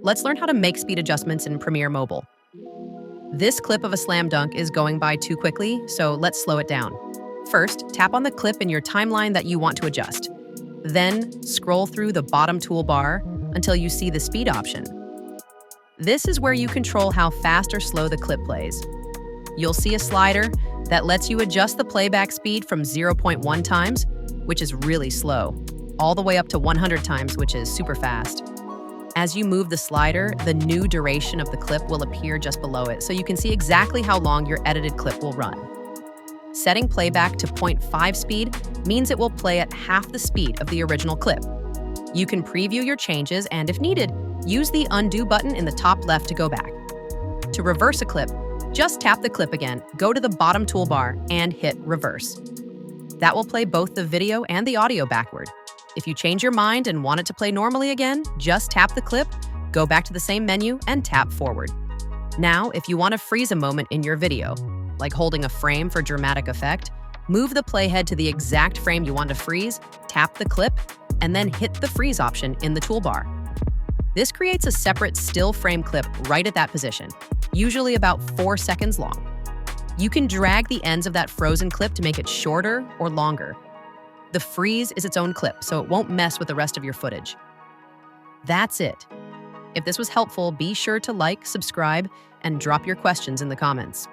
let's learn how to make speed adjustments in Premiere Mobile. This clip of a slam dunk is going by too quickly, so let's slow it down. First, tap on the clip in your timeline that you want to adjust. Then, scroll through the bottom toolbar until you see the speed option. This is where you control how fast or slow the clip plays. You'll see a slider that lets you adjust the playback speed from 0.1 times, which is really slow, all the way up to 100 times, which is super fast. As you move the slider, the new duration of the clip will appear just below it, so you can see exactly how long your edited clip will run. Setting playback to 0.5 speed means it will play at half the speed of the original clip. You can preview your changes and, if needed, use the undo button in the top left to go back. To reverse a clip, just tap the clip again, go to the bottom toolbar, and hit reverse. That will play both the video and the audio backward. If you change your mind and want it to play normally again, just tap the clip, go back to the same menu, and tap forward. Now, if you want to freeze a moment in your video, like holding a frame for dramatic effect, move the playhead to the exact frame you want to freeze, tap the clip, and then hit the freeze option in the toolbar. This creates a separate still frame clip right at that position, usually about 4 seconds long. You can drag the ends of that frozen clip to make it shorter or longer. The freeze is its own clip, so it won't mess with the rest of your footage. That's it. If this was helpful, be sure to like, subscribe, and drop your questions in the comments.